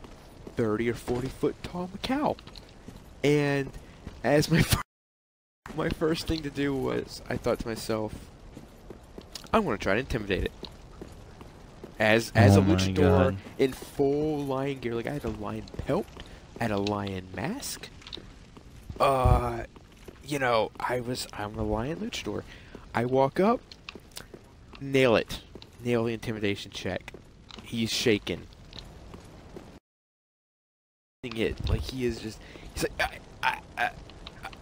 30 or 40 foot tall Macau. And as my first thing to do was, I thought to myself, I want to try to intimidate it. As a Oh my luchador God. in full lion gear, like I had a lion pelt, I had a lion mask, You know, I'm the Lion Loot store. I walk up, nail it. Nail the intimidation check. He's shaking. It like he is just. He's like,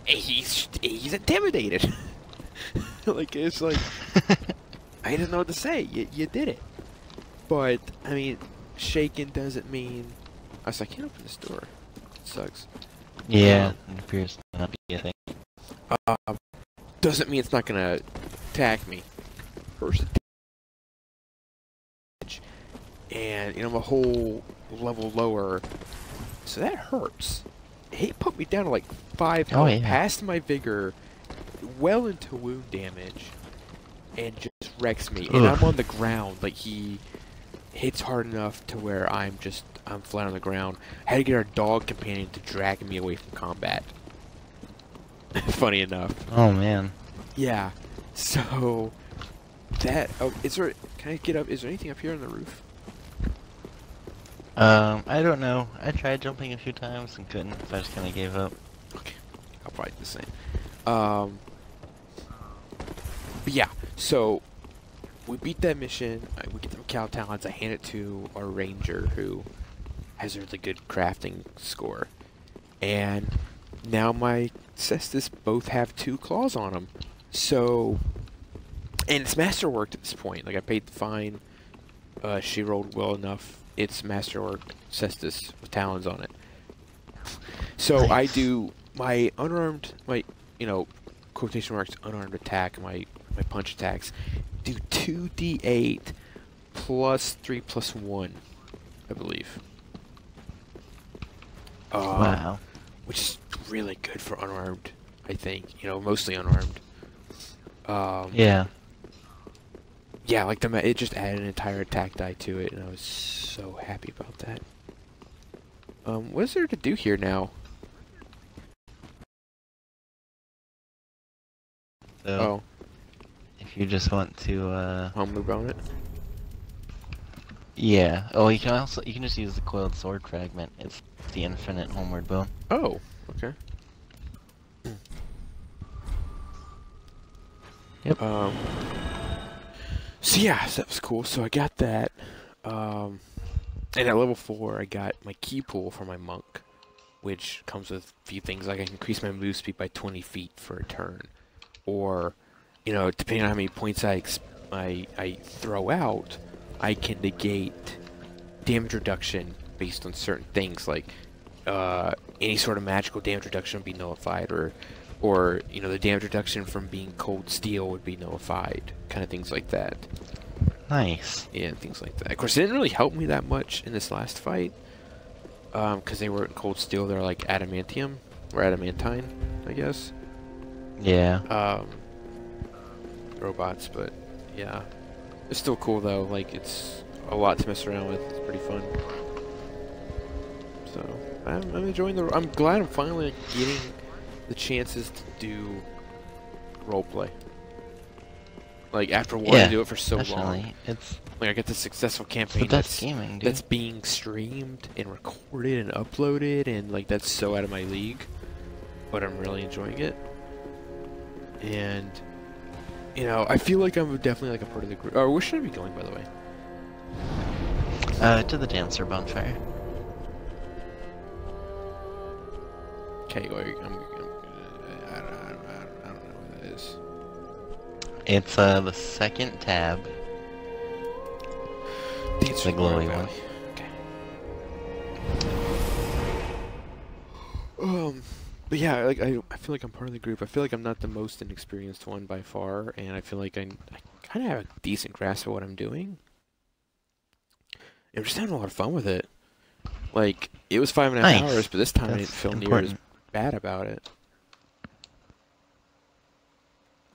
he's intimidated. Like it's like I didn't know what to say. You did it. But I mean, shaking doesn't mean. I was like, I can't open this door. It sucks. Yeah, it appears to not be a thing. Doesn't mean it's not gonna attack me. First attack, and you know I'm a whole level lower, so that hurts. He put me down to like 5 health, yeah. past my vigor, well into wound damage, and just wrecks me. And I'm on the ground, like he hits hard enough to where I'm flat on the ground. I had to get our dog companion to drag me away from combat. Funny enough. Oh man. Yeah. So that is there? Can I get up? Is there anything up here on the roof? I don't know. I tried jumping a few times and couldn't, so I just kind of gave up. Okay, I'll probably do the same. But yeah, so we beat that mission. We get the cow talents. I hand it to our ranger who has a really good crafting score, and now my cestus both have 2 claws on them. So, and it's masterworked at this point. Like I paid the fine. She rolled well enough. It's masterwork cestus with talons on it. So Nice. I do my unarmed, quotation marks unarmed attack, my punch attacks, do 2d8 plus 3 plus 1, I believe. Wow. Which is really good for unarmed, I think. You know, mostly unarmed. Yeah. Yeah, like it just added an entire attack die to it, and I was so happy about that. What is there to do here now? So, if you just want to, Home move on it? yeah. Oh, you can just use the coiled sword fragment. It's the infinite homeward bow. Oh, okay. Yep. So yeah, so that was cool. So I got that. And at level 4, I got my key pool for my monk, which comes with a few things like I can increase my move speed by 20 feet for a turn, or, you know, depending on how many points I throw out, I can negate damage reduction based on certain things, like any sort of magical damage reduction would be nullified, or you know, the damage reduction from being cold steel would be nullified, kind of things like that. Nice. Yeah, things like that. Of course, it didn't really help me that much in this last fight, because they weren't cold steel. They're like adamantium or adamantine, I guess. Yeah. Robots, but yeah, it's still cool though. Like it's a lot to mess around with. It's pretty fun. So I'm enjoying the. I'm glad I'm finally getting the chances to do roleplay. Like after wanting to do it for so long, it's like I get this successful campaign that's gaming, dude. that's being streamed and recorded and uploaded, and like that's so out of my league, but I'm really enjoying it. And you know, I feel like I'm definitely like a part of the group. Oh, where should I be going, by the way? To the dancer bonfire. Okay, well, I don't know what that is. It's the second tab. It's the glowy one. Okay. But yeah, like I feel like I'm part of the group. I feel like I'm not the most inexperienced one by far, and I feel like I kind of have a decent grasp of what I'm doing. I'm just having a lot of fun with it. Like it was 5.5 hours, but this time I didn't feel near as bad about it.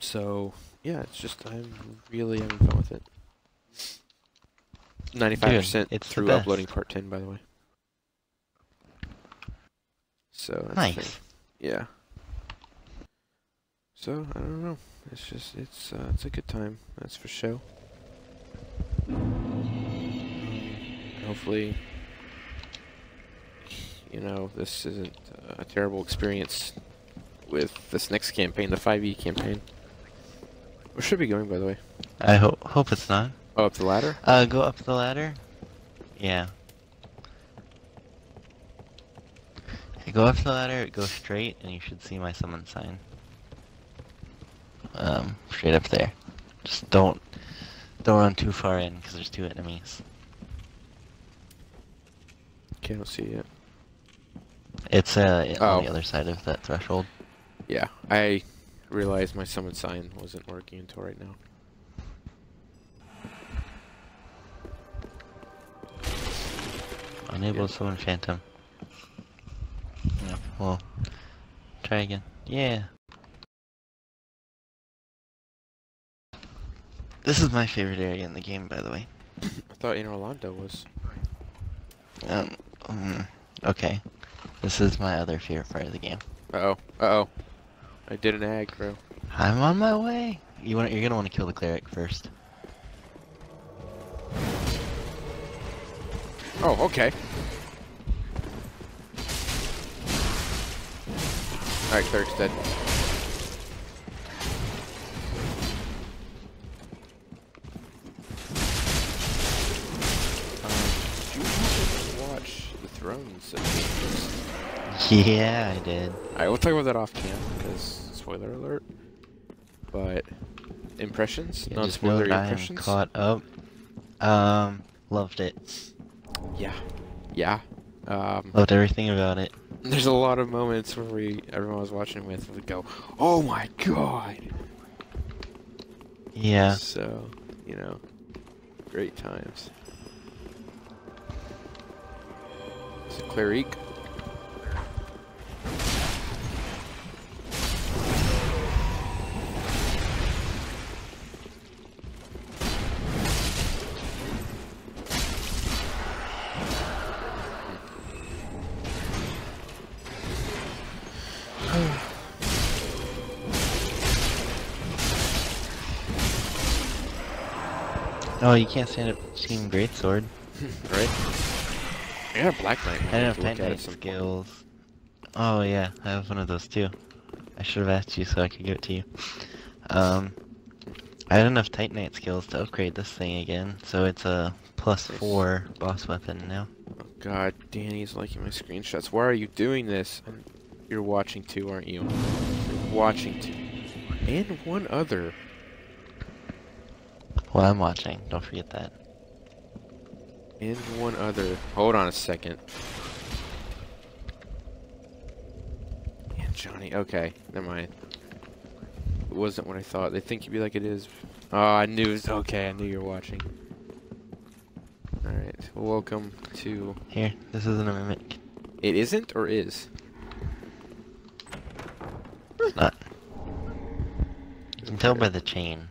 So yeah, it's just I'm really having fun with it. 95% through uploading part 10, by the way. So that's nice. Yeah. So I don't know. It's just it's a good time. That's for sure. Hopefully, you know, this isn't a terrible experience with this next campaign, the 5e campaign. Where should we be going, by the way? I hope it's not. Oh, up the ladder? Go up the ladder. Yeah. Go up the ladder, go straight, and you should see my summon sign. Straight up there. Just don't run too far in, because there's 2 enemies. Okay, I don't see it yet. It's on the other side of that threshold. Yeah, I realized my summon sign wasn't working until right now. Unable to summon Phantom. Yeah, well, try again. Yeah. This is my favorite area in the game, by the way. I thought Inner Orlando was. Okay. This is my other favorite part of the game. Uh-oh. Uh-oh. I did an aggro. I'm on my way. You're gonna want to kill the cleric first. Oh, okay. Alright, cleric's dead. Did you watch the Thrones? Yeah, I did. Alright, we'll talk about that off cam, because spoiler alert. But impressions? Yeah, Non-spoiler I am impressions? caught up. Loved it. Yeah. Yeah. Loved everything about it. There's a lot of moments where everyone I was watching with would go, "Oh my god!" Yeah. So, you know, great times. It's a cleric. Oh, you can't stand up Team Greatsword. Right? I got a Black Knight. I don't have Titanite skills. Oh yeah, I have one of those too. I should have asked you so I could give it to you. I had enough Titanite skills to upgrade this thing again, so it's a +4 boss weapon now. Oh god, Danny's liking my screenshots. Why are you doing this? And you're watching too, aren't you? You're watching too. And one other. Well, I'm watching. Don't forget that. And one other. Hold on a second. And Johnny. Okay, never mind. It wasn't what I thought. They think you'd be like it is. Oh, I knew it was okay. I knew you were watching. Alright, welcome to... Here, this isn't a mimic. It isn't or is? It's not. You can tell by the chain.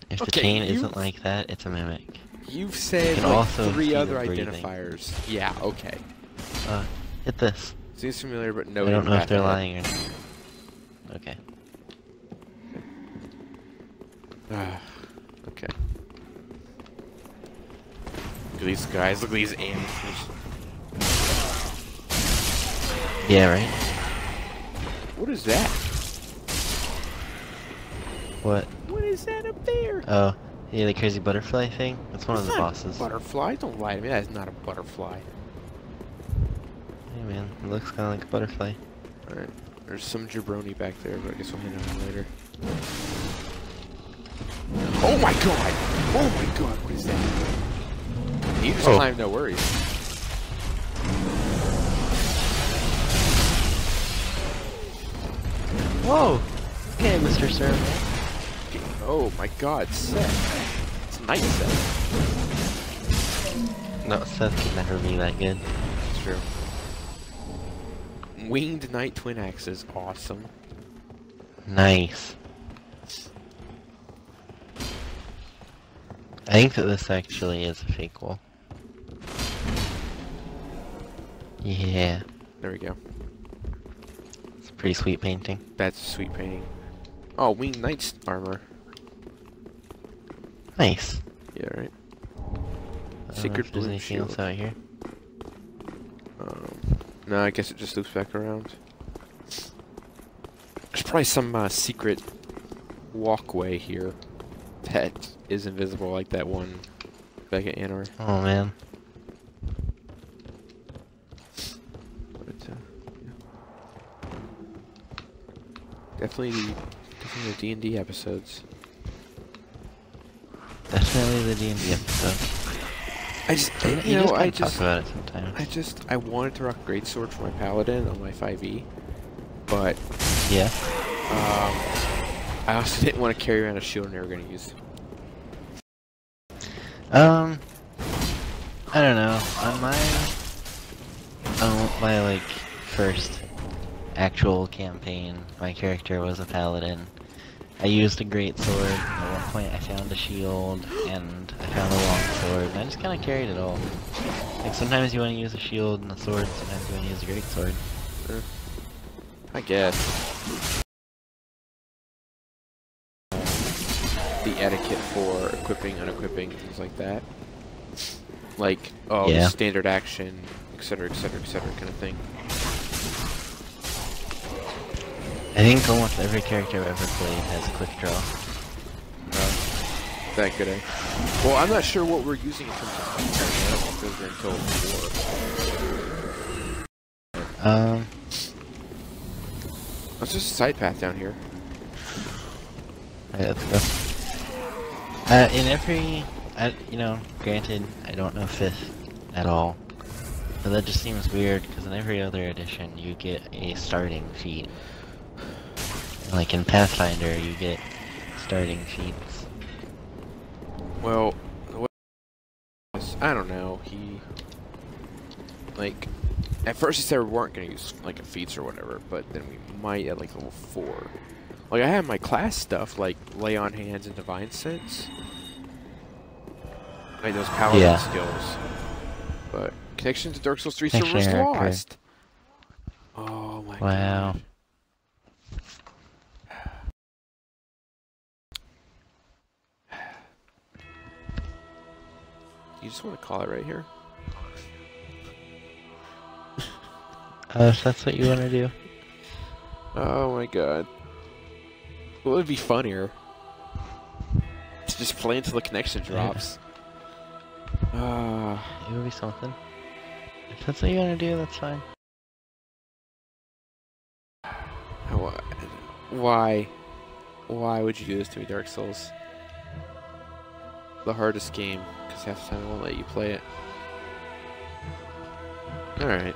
If the chain isn't like that, it's a mimic. You've said can like also 3 other the breathing. identifiers. Yeah, okay. Hit this. Seems familiar, but no. I don't know if they're lying or not. Okay. Okay. Look at these guys. Look at these amateurs. Yeah, right? What is that? What? What is that up there? Oh, yeah, the crazy butterfly thing? That's one of the bosses. Butterfly? Don't lie to me. That is not a butterfly. Hey man, it looks kind of like a butterfly. Alright. There's some jabroni back there, but I guess we'll hit on him later. Oh my god! Oh my god, what is that? You just climb, no worries. Whoa! Okay, Mr. Sir. Oh my god, Seth. It's nice, Seth. No, Seth can never be that good. It's true. Winged Knight Twin Axe is awesome. Nice. I think that this actually is a fake wall. Yeah. There we go. It's a pretty sweet painting. That's a sweet painting. Oh, Winged Knight's armor. Nice. Yeah, right. Secret blue anything shield. else out here? No, I guess it just loops back around. probably some secret walkway here that is invisible, like that one back at Anor. Oh man. But, yeah. Definitely the D&D episodes. Definitely the D&D episode. I just, talk about it sometimes. I wanted to rock a greatsword for my paladin on my 5e, but Yeah. I also didn't want to carry around a shield I'm never going to use. I don't know. On my like first actual campaign, my character was a paladin. I used a greatsword. At one point, I found a shield and I found a longsword, and I just kind of carried it all. Like sometimes you want to use a shield and a sword, sometimes you want to use a greatsword. I guess. The etiquette for equipping, unequipping, things like that. Like, oh, Yeah. standard action, etc., etc., etc., kind of thing. I think almost every character I've ever played has a quick draw. That good, eh? Well, I'm not sure what we're using in terms of commentary. I don't think those are until 4. It's just a side path down here. Alright, let's go. In every, granted, I don't know 5th at all, but that just seems weird, because in every other edition you get a starting feat. Like in Pathfinder, you get starting feats. Well, I don't know, like, at first he said we weren't going to use, like, a feats or whatever, but then we might at, like, level 4. Like, I have my class stuff, like, Lay on Hands and Divine Sense. Like, those paladin skills. But, connection to Dark Souls 3 servers lost! Oh my god. You just want to call it right here? If that's what you want to do. Oh my god. What would be funnier? To just play until the connection drops. It would be something. If that's what you want to do, that's fine. Why? Why would you do this to me, Dark Souls? The hardest game, because half the time I won't let you play it. Alright.